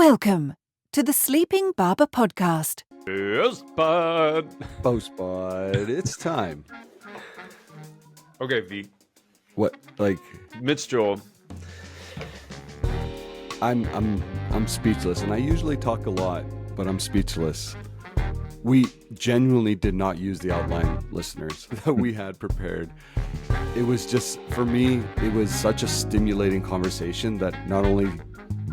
Welcome to the Sleeping Barber Podcast. Yes, bud. Post bud, it's time. Okay, V. What? Like, Mitch Joel. I'm speechless, and I usually talk a lot, but I'm speechless. We genuinely did not use the outline, listeners, that we had prepared. It was just, for me, it was such a stimulating conversation that not only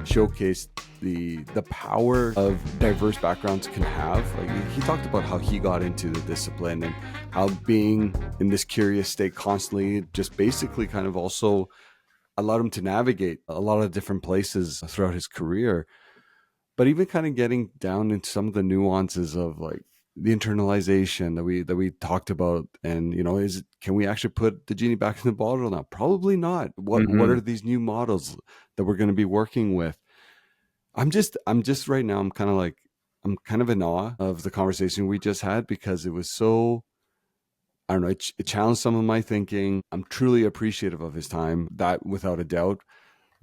showcased the power of diverse backgrounds can have. Like, he talked about how he got into the discipline and how being in this curious state constantly just basically kind of also allowed him to navigate a lot of different places throughout his career. But even kind of getting down into some of the nuances of like the internalization that we talked about, and can we actually put the genie back in the bottle now? Probably not. What are these new models that we're going to be working with? I'm just right now, I'm kind of in awe of the conversation we just had, because it was so, I don't know, it challenged some of my thinking. I'm truly appreciative of his time, that without a doubt.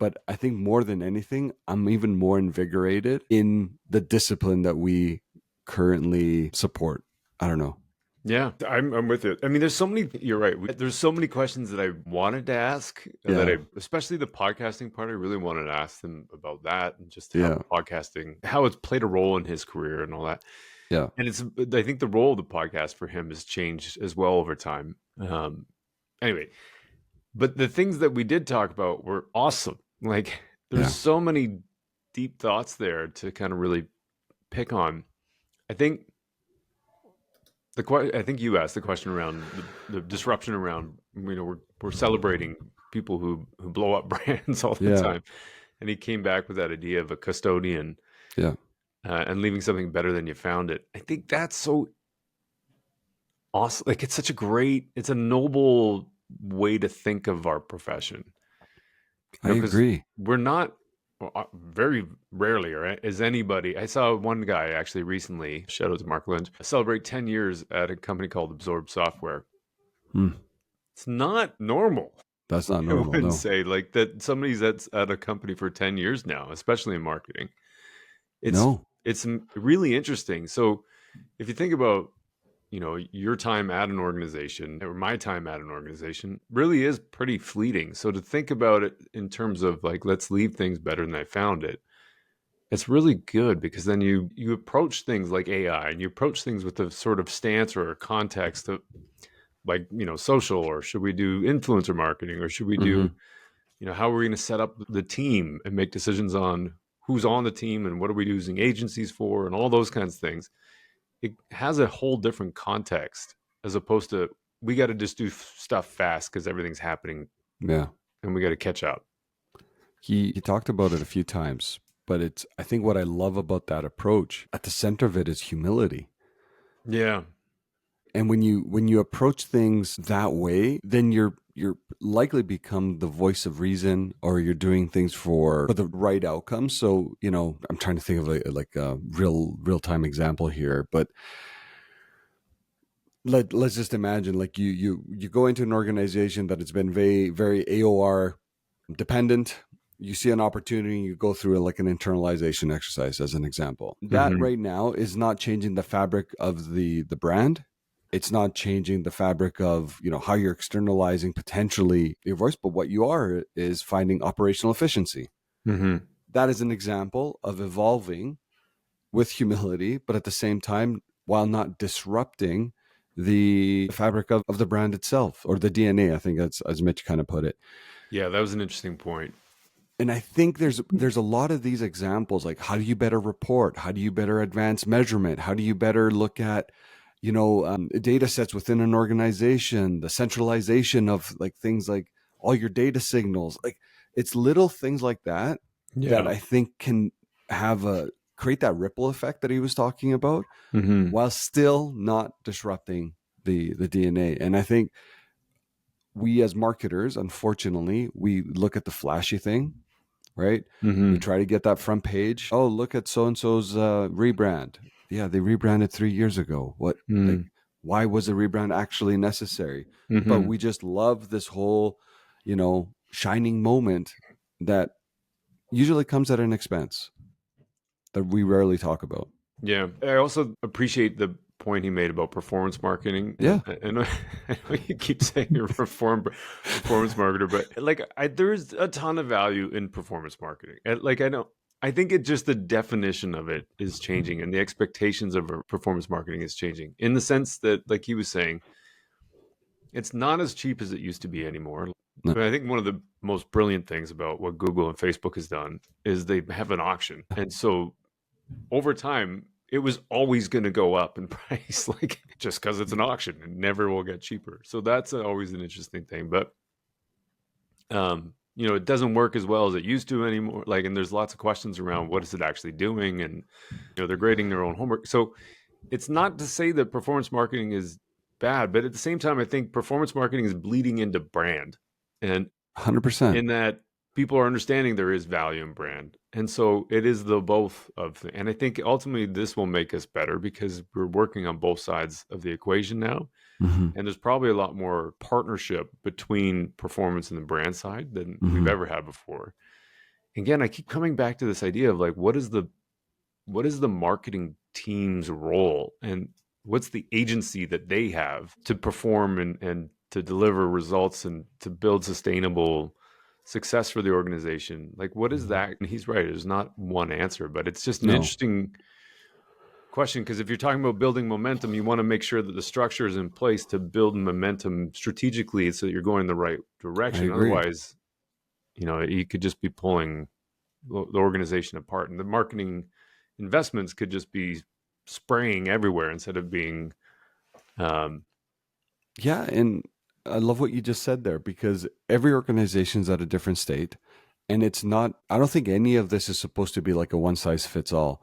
But I think more than anything, I'm even more invigorated in the discipline that we currently support. I don't know. Yeah, I'm with it. I mean, there's so many, you're right. There's so many questions that I wanted to ask, especially the podcasting part. I really wanted to ask him about that, and just how podcasting, how it's played a role in his career and all that. Yeah. And I think the role of the podcast for him has changed as well over time. Anyway, but the things that we did talk about were awesome. Like, there's so many deep thoughts there to kind of really pick on. I think you asked the question around the disruption around, we're celebrating people who blow up brands all the time. And he came back with that idea of a custodian. Yeah. And leaving something better than you found it. I think that's so awesome. Like, it's a noble way to think of our profession. I agree. We're not, very rarely, right? Is anybody, I saw one guy actually recently, shout out to Mark Lynch, celebrate 10 years at a company called Absorb Software. It's not normal. That's not normal. I wouldn't say like that somebody's at a company for 10 years now, especially in marketing. It's really interesting. So if you think about, your time at an organization or my time at an organization really is pretty fleeting. So to think about it in terms of like, let's leave things better than I found it, it's really good, because then you approach things like AI, and you approach things with a sort of stance or a context of like, social, or should we do influencer marketing, or should we do, how are we going to set up the team and make decisions on who's on the team and what are we using agencies for and all those kinds of things. It has a whole different context, as opposed to we got to just do stuff fast because everything's happening. Yeah. And we got to catch up. He talked about it a few times, but I think what I love about that approach, at the center of it, is humility. Yeah. And when you approach things that way, then you're likely become the voice of reason, or you're doing things for the right outcome. So, I'm trying to think of a real time example here, but let's just imagine, like, you go into an organization that has been very, very AOR dependent. You see an opportunity, you go through like an internalization exercise, as an example. That right now is not changing the fabric of the brand. It's not changing the fabric of, how you're externalizing potentially your voice, but what you are is finding operational efficiency. That is an example of evolving with humility, but at the same time, while not disrupting the fabric of the brand itself, or the DNA, I think that's, as Mitch kind of put it. Yeah, that was an interesting point. And I think there's a lot of these examples, like, how do you better report? How do you better advance measurement? How do you better look at data sets within an organization, the centralization of like things like all your data signals? Like, it's little things like that that I think can create that ripple effect that he was talking about, while still not disrupting the DNA. And I think we as marketers, unfortunately, we look at the flashy thing, right? We try to get that front page. Oh, look at so-and-so's rebrand. Yeah, they rebranded 3 years ago. What? Like, why was a rebrand actually necessary? But we just love this whole, shining moment that usually comes at an expense. that we rarely talk about. Yeah. I also appreciate the point he made about performance marketing. Yeah. I know you keep saying you're a performance marketer, but there's a ton of value in performance marketing. I think it just the definition of it is changing, and the expectations of performance marketing is changing in the sense that, like he was saying, it's not as cheap as it used to be anymore. No. But I think one of the most brilliant things about what Google and Facebook has done is they have an auction. And so over time, it was always going to go up in price, like just because it's an auction, it never will get cheaper. So that's always an interesting thing. But, it doesn't work as well as it used to anymore. And there's lots of questions around what is it actually doing? And, they're grading their own homework. So it's not to say that performance marketing is bad, but at the same time, I think performance marketing is bleeding into brand, and 100%. in that people are understanding there is value in brand. And so it is the both of, and I think ultimately this will make us better because we're working on both sides of the equation now. Mm-hmm. And there's probably a lot more partnership between performance and the brand side than Mm-hmm. we've ever had before. Again, I keep coming back to this idea of what is the marketing team's role, and what's the agency that they have to perform and to deliver results and to build sustainable success for the organization? What is that? And he's right, there's not one answer, but it's just an interesting question, because if you're talking about building momentum, you want to make sure that the structure is in place to build momentum strategically so that you're going the right direction. Otherwise, you could just be pulling the organization apart, and the marketing investments could just be spraying everywhere instead of being yeah. And I love what you just said there, because every organization's at a different state, and I don't think any of this is supposed to be like a one size fits all.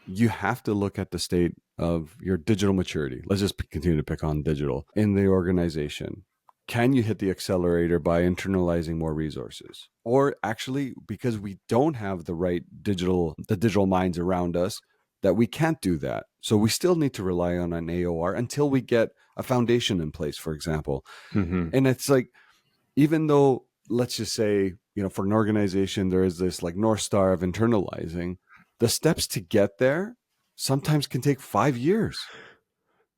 You have to look at the state of your digital maturity. Let's just continue to pick on digital in the organization. Can you hit the accelerator by internalizing more resources? Or actually, because we don't have the digital minds around us, that we can't do that. So we still need to rely on an AOR until we get a foundation in place, for example. Mm-hmm. And it's even though, let's just say, for an organization, there is this North Star of internalizing, the steps to get there sometimes can take 5 years.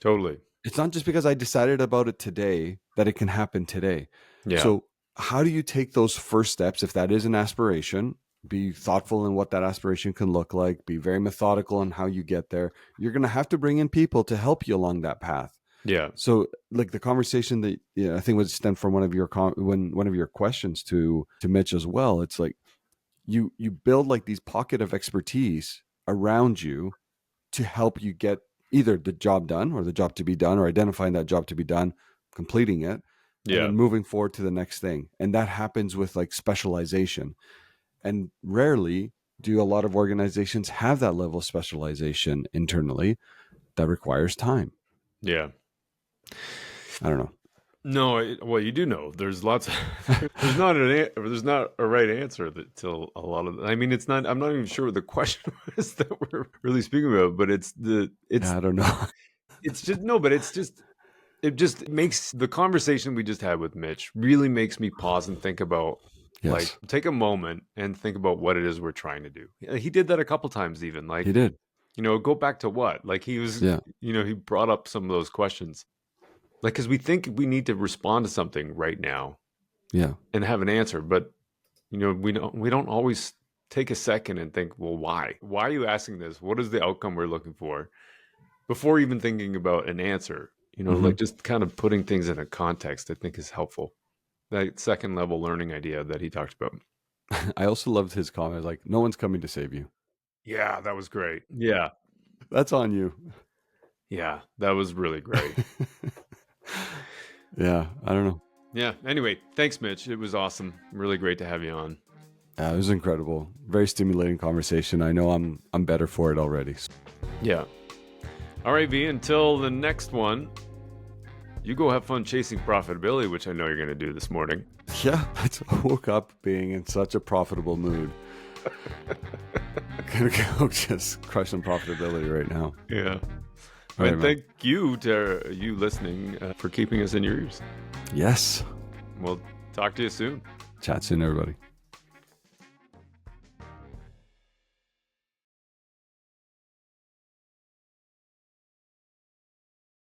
Totally. It's not just because I decided about it today that it can happen today. Yeah. So how do you take those first steps? If that is an aspiration, be thoughtful in what that aspiration can look like, be very methodical in how you get there. You're going to have to bring in people to help you along that path. Yeah. So the conversation that I think was stemmed from one of your questions to Mitch as well. It's you build these pocket of expertise around you to help you get either the job done or the job to be done, or identifying that job to be done, completing it, and then moving forward to the next thing. And that happens with specialization. And rarely do a lot of organizations have that level of specialization internally. That requires time. Yeah. I don't know. No, well, you do know. There's lots of there's not a right answer till a lot of. I mean, it's not. I'm not even sure what the question was that we're really speaking about. But I don't know. It's just no. But it just makes the conversation we just had with Mitch really makes me pause and think about. Yes. Take a moment and think about what it is we're trying to do. He did that a couple times, even he did. Go back to what he was. Yeah. He brought up some of those questions. Because we think we need to respond to something right now, and have an answer, but we don't always take a second and think, well, why are you asking this? What is the outcome we're looking for before even thinking about an answer? Just kind of putting things in a context, I think, is helpful. That second level learning idea that he talked about. I also loved his comment, no one's coming to save you. Yeah, that was great. Yeah, that's on you. Yeah, that was really great. Yeah, I don't know. Yeah. Anyway, thanks, Mitch. It was awesome. Really great to have you on. Yeah, it was incredible. Very stimulating conversation. I know I'm better for it already. Yeah. All right, V. Until the next one, you go have fun chasing profitability, which I know you're going to do this morning. Yeah, I woke up being in such a profitable mood. Gonna go just crush some profitability right now. Yeah. And thank you to you listening for keeping us in your ears. Yes. We'll talk to you soon. Chat soon, everybody.